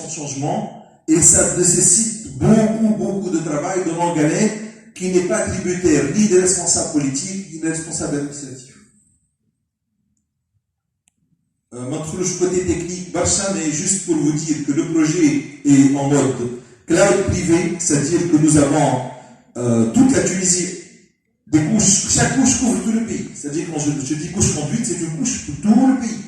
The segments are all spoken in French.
de changement et ça nécessite beaucoup de travail de l'organet qui n'est pas tributaire ni des responsables politiques ni des responsables administratifs. Maintenant, le côté technique, Barça, mais juste pour vous dire que le projet est en mode cloud privé, c'est-à-dire que nous avons toute la Tunisie, des couches, chaque couche couvre tout le pays. C'est-à-dire quand je dis couche conduite, c'est une couche pour tout le pays.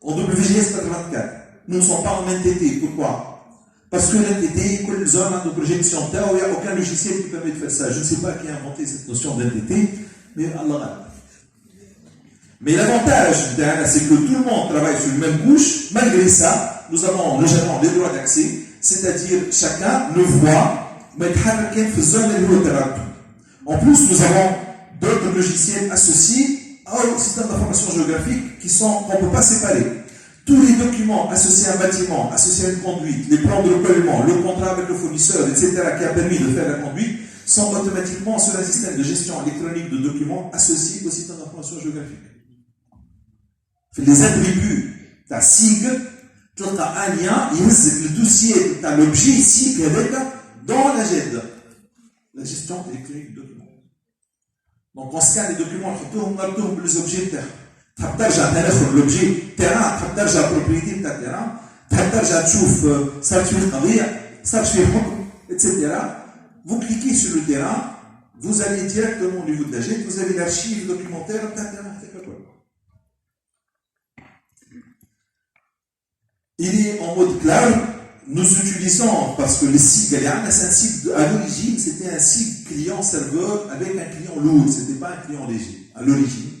En WGS 84. Nous ne sommes pas en NTT. Pourquoi? Parce que l'NTT, quelle zone de projection, il n'y a aucun logiciel qui permet de faire ça. Je ne sais pas qui a inventé cette notion d'NTT, mais Allah. Mais l'avantage, c'est que tout le monde travaille sur la même couche. Malgré ça, nous avons légèrement les droits d'accès, c'est-à-dire chacun ne voit, mais en plus, nous avons d'autres logiciels associés au système d'information géographique qu'on ne peut pas séparer. Tous les documents associés à un bâtiment, associés à une conduite, les plans de recollement, le contrat avec le fournisseur, etc., qui a permis de faire la conduite, sont automatiquement sur un système de gestion électronique de documents associés au système d'information géographique. Les attributs, tu as SIG, tu as un lien, il y le dossier, tu as l'objet SIG dans la GED, la gestion électronique de documents. Donc on scanne les documents, on retourne les objets de terrain. Tu as l'objet terrain, tu as la propriété de ta terrain, tu as etc. Vous cliquez sur le terrain, vous allez directement au niveau de la GED, vous avez l'archive documentaire de ta terrain. Il est en mode cloud. Nous utilisons, parce que le site Galiana, c'est un site, à l'origine, c'était un site client-serveur avec un client lourd, c'était pas un client léger, à l'origine.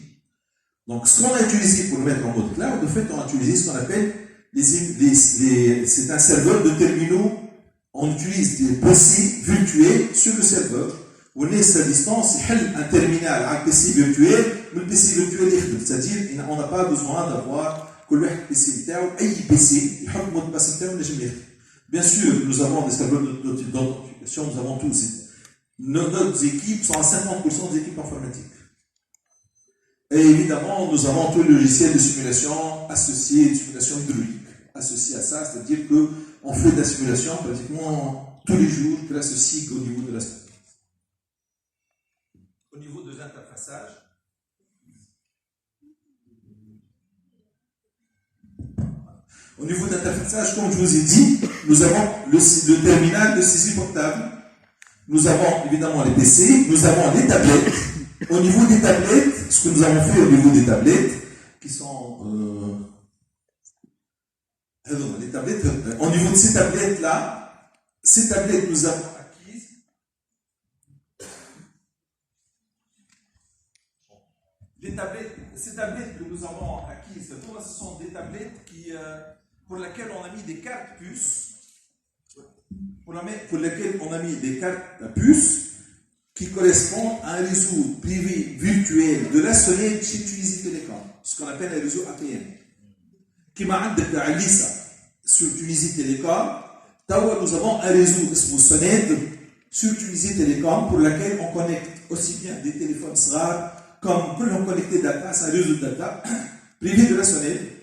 Donc, ce qu'on a utilisé pour le mettre en mode cloud, de fait, on a utilisé ce qu'on appelle c'est un serveur de terminaux. On utilise des PC virtuels sur le serveur. On laisse à distance, un terminal, un PC virtuel, le PC virtuel est, c'est-à-dire, on n'a pas besoin d'avoir PC, PC, bien sûr, nous avons des serveurs d'authentification, nous avons tous. Nos équipes sont à 50% des équipes informatiques. Et évidemment, nous avons tous les logiciels de simulation associés, de simulation hydraulique, associés à ça, c'est-à-dire qu'on fait de la simulation pratiquement tous les jours grâce au SIG au niveau de la structure. Au niveau de l'interfaçage, au niveau de l'interfaçage, comme je vous ai dit, nous avons le terminal de saisie portable. Nous avons évidemment les PC, nous avons les tablettes. Au niveau des tablettes, ce que nous avons fait au niveau des tablettes, qui sont les tablettes, au niveau de ces tablettes-là, nous avons acquises. Ces tablettes que nous avons acquises, ce sont des tablettes pour lesquelles on a mis des cartes puces, pour lesquelles on a mis des cartes puces qui correspondent à un réseau privé virtuel de la SONET chez Tunisie Télécom, ce qu'on appelle un réseau APN. Qui m'a indiqué à Lisa sur Tunisie Télécom, nous avons un réseau SONET sur Tunisie Télécom pour lequel on connecte aussi bien des téléphones SRAR comme que l'on connecte data, c'est un réseau de data privé de la SONET.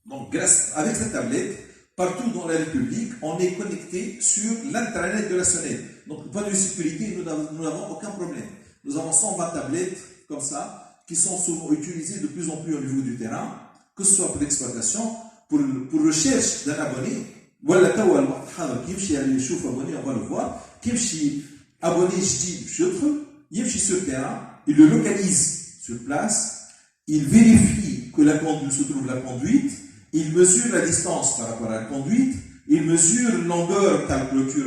Donc, avec cette tablette, partout dans la République, on est connecté sur l'intranet de la SONET. Donc, du point de vue sécurité, nous n'avons aucun problème. Nous avons 120 tablettes comme ça, qui sont souvent utilisées de plus en plus au niveau du terrain, que ce soit pour l'exploitation, pour recherche d'un abonné. Voilà, qui abonné, on va le voir. Qui abonné, je dis, sur le terrain, il le localise sur place, il vérifie que la conduite se trouve la conduite, il mesure la distance par rapport à la conduite, il mesure la longueur de la clôture,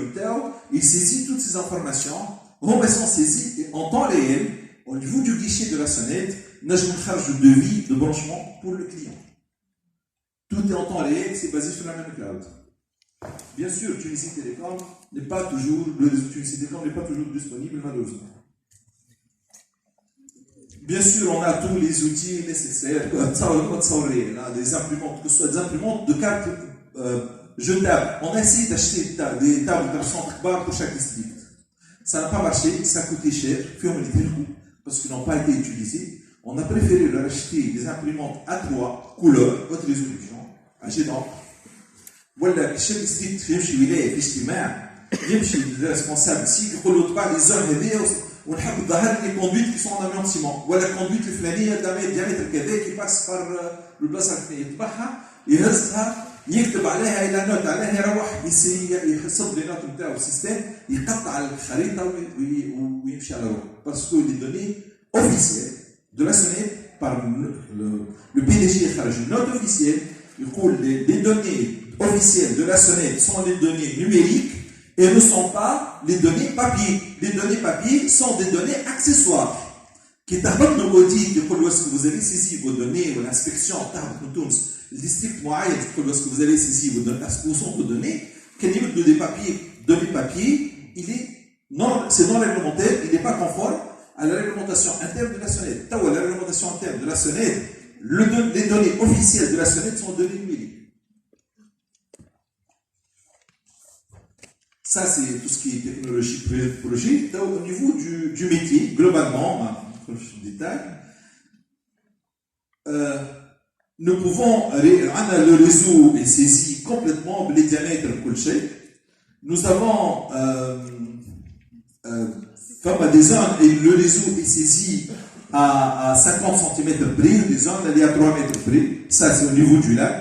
il saisit toutes ces informations, on sont saisies et en temps réel, au niveau du guichet de la SONET, nous avons une charge de devis, de branchement pour le client. Tout est en temps réel, c'est basé sur la même cloud. Bien sûr, Tunisie Télécom n'est pas toujours, le réseau Tunisie Télécom n'est pas toujours disponible, malheureusement. Bien sûr, on a tous les outils nécessaires, des imprimantes, que ce soit des imprimantes de cartes jetables. On a essayé d'acheter des tables de centre bar pour chaque district. Ça n'a pas marché, ça a coûté cher, parce qu'ils n'ont pas été utilisés. On a préféré leur acheter des imprimantes A3, couleur, haute résolution, à jet d'encre, ولا كشاب جديد يمشي ولايه في اجتماع يمشي للريسبونسابل سي يقول له تبع لي زون هذيا ونحب ظهر لي كوندويت كي سون داميون سيمون ولا كوندويت الفلانيه ديامتر كذا كي باس بار البلاصه الفلانيه يتبعها يهزها يكتب عليها الى نوت عليها يروح يحسب لي نوت نتاعو السيستم يقطع الخريطه ويمشي على روحه باسكو لي دوني اوفيسيال دو لا سونيت بار لو بي دي جي خرج نوت اوفيسيال يقول les données officielles de la sonnette sont les données numériques et ne sont pas les données papier. Les données papier sont des données accessoires. Qui t'apportent nos audits, lorsque vous avez saisi vos données ou l'inspection, le district moyen, lorsque vous avez saisi vos données, où sont vos données, quel niveau de données papier, c'est non réglementaire, il n'est pas conforme à la réglementation interne de la sonnette. La réglementation interne de la sonnette, les données officielles de la sonnette sont données numériques. Ça, c'est tout ce qui est technologie, projet. Au niveau du métier, globalement, on va le détail. Nous pouvons, le réseau est saisi complètement, les diamètres, nous avons, comme à des zones, et le réseau est saisi à 50 cm près, des zones, elle est à 3 mètres près. Ça, c'est au niveau du lac.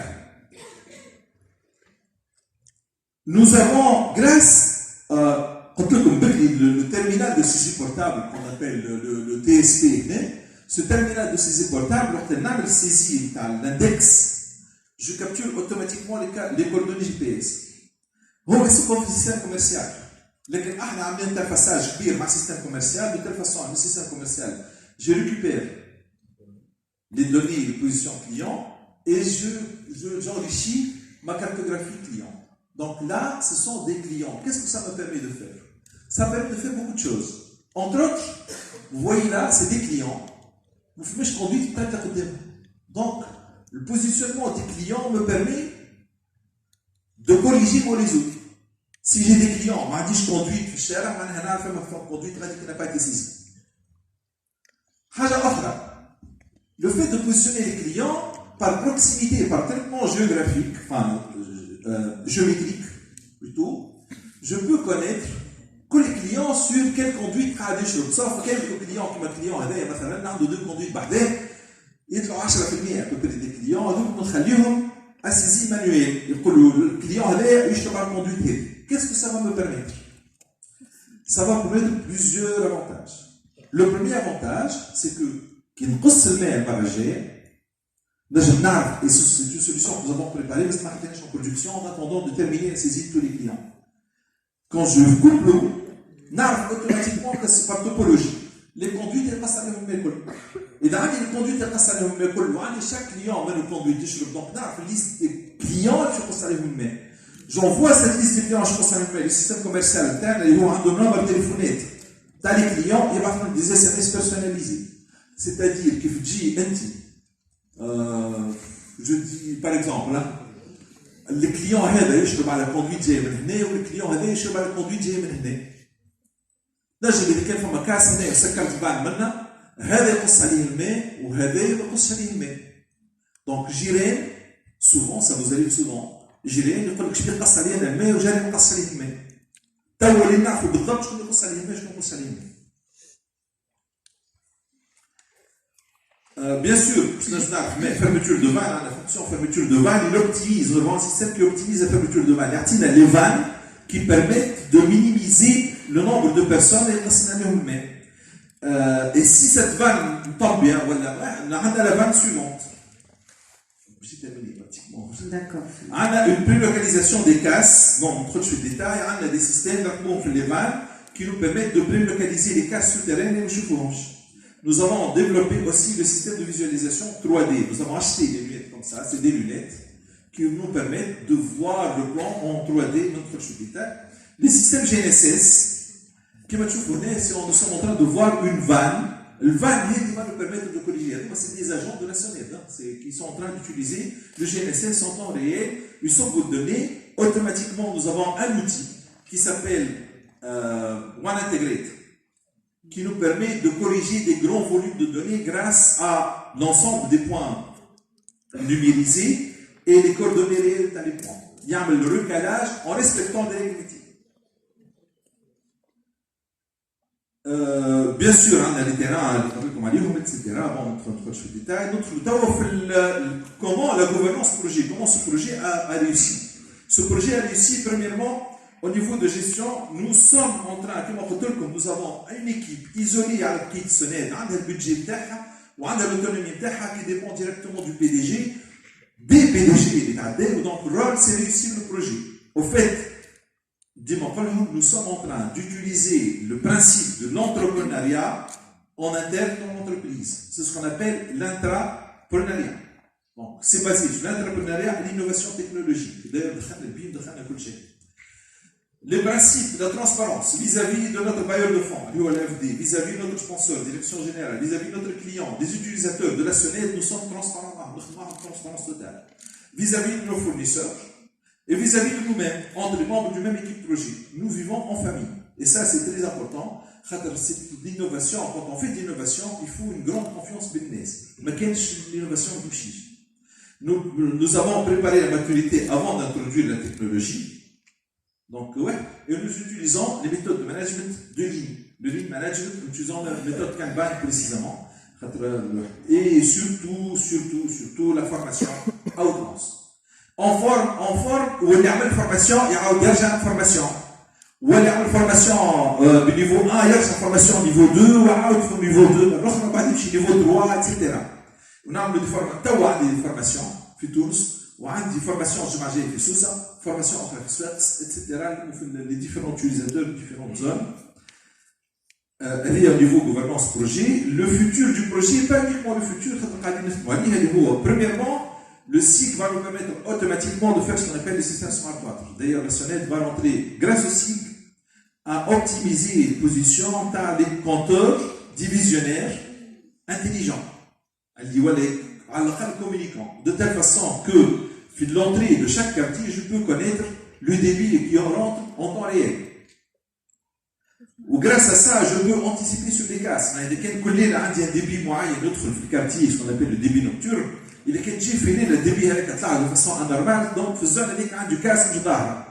Nous avons, grâce le terminal de saisie portable qu'on appelle le TSP, ce terminal de saisie portable, lorsqu'on a saisi l'index, je capture automatiquement les coordonnées GPS. هو يسمى système commercial. لكن احنا عاملين interfaçage كبير مع système commercial de telle façon le système commercial, je récupère les données de position client et j'enrichis ma cartographie client. Donc là, ce sont des clients. Qu'est-ce que ça me permet de faire? Ça permet de faire beaucoup de choses. Entre autres, vous voyez là, c'est des clients. Vous fumez, je conduis peut-être à côté. Donc, le positionnement des clients me permet de corriger mon réseau. Si j'ai des clients, m'a dit je conduis, je ma conduite qui n'a pas été saisie. Le fait de positionner les clients par proximité, par traitement géographique, géométrique plutôt, je peux connaître que les clients sur quelle conduite a des choses. Sauf quelques clients qui m'ont client هذايا مثلا عنده deux conduites بعدين يطلعوا 10% à peu près des clients هذوك نخليهم اسيزي مانويل يقولوا الكليون هذايا يشتغل على الكوندويت هذه. Qu'est-ce que ça va me permettre? Ça va permettre plusieurs avantages. Le premier avantage, c'est que كي نقص الماء البراجير نجم نعرف, et c'est une solution que nous avons préparée, mais ce matin en production en attendant de terminer la saisie de tous les clients. Quand je coupe l'eau, n'arrive automatiquement que c'est par topologie. Les conduites, elles passent à l'homme. Et dans les conduites, elles passent à l'homme. Chaque client met une conduite. Donc, n'arrive une liste de clients, je passe à l'homme. J'envoie cette liste de clients, je passe à l'homme. Le système commercial interne, il y a un nombre de téléphonettes. Dans les clients, il va faire des SMS personnalisés. C'est-à-dire que je dis, je dis par exemple, le client هذا يشرب على conduite جاي من هنا والكليون هذا يشرب على conduite جاي من هنا. نجم إذا كان فما كاس هنا وسكرت بعد منه هذا يقص عليه الماء وهذا يقص عليه الماء. دونك جيران souvent ça vous arrive souvent جيران يقول لك شبيه قص عليه الماء وجاري يقص عليه الماء. توا اللي نعرفوا بالضبط شكون يقص عليه الماء شكون يقص عليه الماء. Bien sûr, mais fermeture de vanne, la fonction fermeture de vanne, il optimise, nous avons un système qui optimise la fermeture de vanne. Il y a les vannes qui permettent de minimiser le nombre de personnes et si cette vanne tombe bien, voilà, on a la vanne suivante. J'ai terminé pratiquement. D'accord. On a une prélocalisation des casses, bon, trop de détails, on a des systèmes pour les vannes qui nous permettent de prélocaliser les casses souterraines et les chevauches. Nous avons développé aussi le système de visualisation 3D. Nous avons acheté des lunettes comme ça, c'est des lunettes qui nous permettent de voir le plan en 3D, notre détail. Les systèmes GNSS, qui nous sommes en train de voir une vanne. Le vanne qui va nous permettre de corriger. C'est des agents de la sonnette qui sont en train d'utiliser le GNSS en temps réel. Ils sont vos données. Automatiquement, nous avons un outil qui s'appelle One Integrate, qui nous permet de corriger des grands volumes de données grâce à l'ensemble des points numérisés et les coordonnées réelles dans les points. يعمل le recalage en respectant des règles métiers. Bien sûr, on a les terrains, comme عليهم, etc. Bon, on ne va pas dans les détails. Comment la gouvernance projet, comment ce projet a réussi. Ce projet a réussi, premièrement, au niveau de gestion, nous sommes en train, comme nous avons une équipe isolée à la petite sonnette, on a le budget تاعها, on a l'autonomie تاعها qui dépend directement du PDG, des PDG, donc le rôle, c'est réussir le projet. Au fait, nous sommes en train d'utiliser le principe de l'entrepreneuriat en interne dans l'entreprise. C'est ce qu'on appelle l'intrapreneuriat. Donc, c'est basé sur l'entrepreneuriat et l'innovation technologique. D'ailleurs, les principes de la transparence vis-à-vis de notre bailleur de fonds, l'ULFD, vis-à-vis de notre sponsor, direction générale, vis-à-vis de notre client, des utilisateurs de la sonnette, nous sommes transparents, nous sommes en transparence totale. Vis-à-vis de nos fournisseurs et vis-à-vis de nous-mêmes, entre les membres du même équipe projet, nous vivons en famille. Et ça, c'est très important. C'est l'innovation. Quand on fait de l'innovation, il faut une grande confiance business. Mais quelle est l'innovation du chiche? Nous avons préparé la maturité avant d'introduire la technologie. Donc, ouais, et nous utilisons les méthodes de management de ligne. Le lean management, nous utilisons la méthode Kanban précisément. Et surtout la formation à outrance. En forme, où il y a une formation, il y a déjà une formation. Où il y a une formation du niveau 1, il y a une formation au niveau 2, ou au niveau 2, l'autre on va dire niveau 3, etc. On a des formations, ou des formations, j'imagine, formation entre experts, etc. Les différents utilisateurs, les différentes zones. Au niveau gouvernance projet, le futur du projet, pas uniquement le futur, premièrement, le SIG va nous permettre automatiquement de faire ce qu'on appelle les systèmes Smart Water. D'ailleurs, la sonnette va rentrer, grâce au SIG, à optimiser les positions dans les compteurs divisionnaires intelligents. Communicants. De telle façon que, de l'entrée de chaque quartier, je peux connaître le débit qui rentre en temps réel. Ou grâce à ça, je peux anticiper sur les casses. Il y a un débit moyen, d'autres quartier, ce qu'on appelle le débit nocturne. Il y a le débit de façon anormale, donc faisons du casse de ظهر.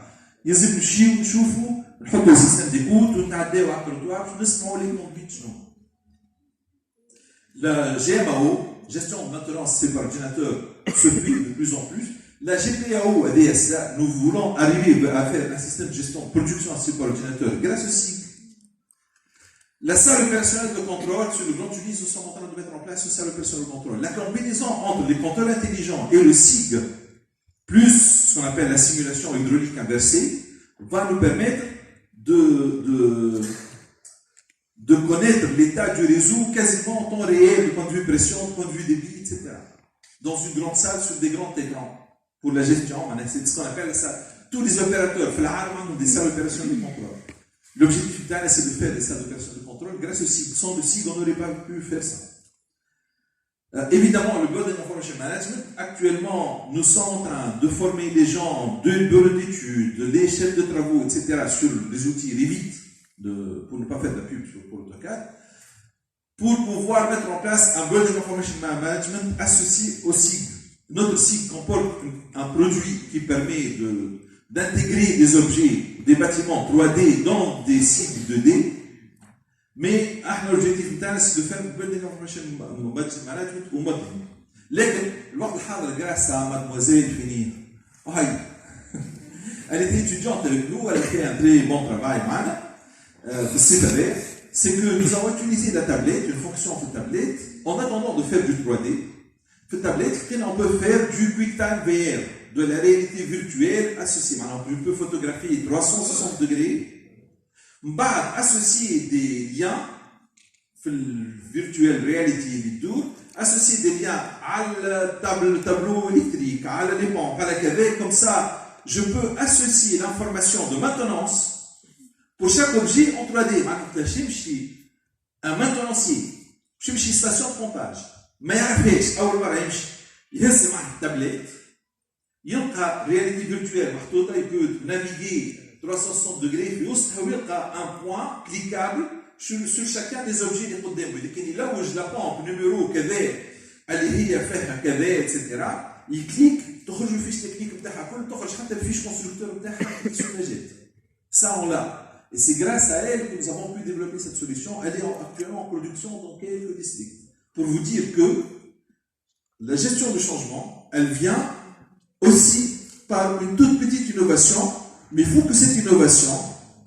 يلزم نمشيو نشوفوا نحطوا سيستم ديكوت ونتعداو على التروتوار باش نسمعوا لي كونفيت شنو. La GMAO, gestion de maintenance c'est par ordinateur, se fait de plus en plus. La GPAO, ADSA, nous voulons arriver à faire un système de gestion de production c'est par ordinateur grâce au SIG. La salle opérationnelle de contrôle sur le Grand Tunis, nous sommes en train de mettre en place une salle opérationnelle de contrôle. La combinaison entre les compteurs intelligents et le SIG, plus ce qu'on appelle la simulation hydraulique inversée, va nous permettre de connaître l'état du réseau quasiment en temps réel, du point de vue pression, du point de vue débit, etc. Dans une grande salle sur des grands écrans. Pour la gestion, c'est ce qu'on appelle ça. Tous les opérateurs, ont des salles opérationnelles de contrôle. L'objectif final, c'est de faire des salles d'opération de contrôle. Grâce au SIG, sans le SIG, on n'aurait pas pu faire ça. Évidemment, le Building Information Management, actuellement, nous sommes en train de former les gens de bureaux d'études, les chefs de travaux, etc., sur les outils Revit, pour ne pas faire de la pub pour AutoCAD, pour pouvoir mettre en place un Building Information Management associé au SIG. Notre SIG comporte un produit qui permet d'intégrer des objets, des bâtiments 3D dans des sites 2D, mais l'objectif c'est de faire un Building Information Management au mode. Grâce à mademoiselle Finir, elle était étudiante avec nous, elle a fait un très bon travail, c'est que nous avons utilisé la tablette, une fonction de tablette, en attendant de faire du 3D. Cette tablette, on peut faire du QuickTime VR, de la réalité virtuelle associée. Maintenant, je peux photographier 360 degrés, associer des liens, virtual reality, associer des liens à le tableau électrique, à les pompes, à la caverne, comme ça, je peux associer l'information de maintenance pour chaque objet en 3D. Un maintenancier, je suis station de pompage. ما يعرفش اول مره يمشي يهز معه التابلت يلقى رياليتي فيرتوال محطوطه يبود نافيغي 360 degrés في وسطها ويلقى ان بوان كليكابل sur chacun des objets اللي قدامه لكن يلوج لا بومب نيميرو كذا اللي هي فيها كذا etc يكليك تخرج الفيش تكنيك نتاعها كل تخرج حتى الفيش كونستركتور نتاعها qui sont légers. Ça on l'a. Et c'est grâce à elle que nous avons pu développer cette solution. Elle est actuellement en production dans quelques districts. Pour vous dire que la gestion du changement, elle vient aussi par une toute petite innovation, mais il faut que cette innovation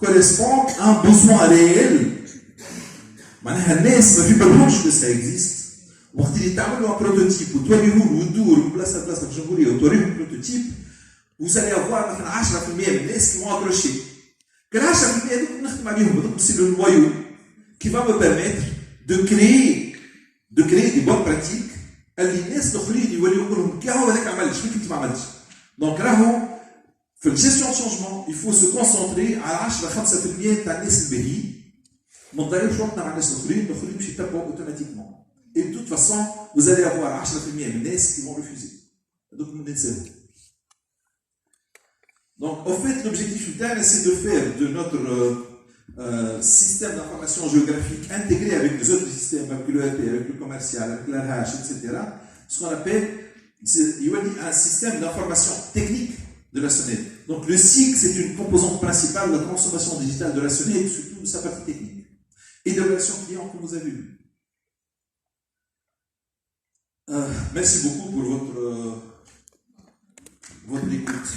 corresponde à un besoin réel. معناها الناس ما في بالهمش que ça existe. وقت اللي تعملوا un prototype وتوريوه وتدور من بلاصه لبلاصه في الجمهوريه وتوريهم البروتوتيب, vous allez avoir مثلا 10% من الناس qui vont accrocher. Que 10% هذوك نخدم عليهم, هذوك c'est le noyau qui va me permettre de créer des bonnes pratiques اللي الناس الاخرين يوليو يقولوا لهم كي هو هذاك عملش فيك انت ما عملتش. دونك راهو في الجيستيون دو شونجمون il faut se concentrer على 10-5% تاع الناس الباهيين. ما نضيعوش وقتنا مع الناس الاخرين باش يتبعوا اوتوماتيكمون. Et de toute façon, vous allez avoir 10% من الناس qui vont refuser. Donc nous n'enseignons. Donc en fait, l'objectif ultime, c'est de faire de notre système d'information géographique intégré avec les autres systèmes, avec l'ERP, avec le commercial, avec l'ARH, etc., ce qu'on appelle un système d'information technique de la sonnette. Donc le SIG, c'est une composante principale de la transformation digitale de la sonnette, surtout de sa partie technique. Et de la relation client que vous avez vue. Merci beaucoup pour votre écoute.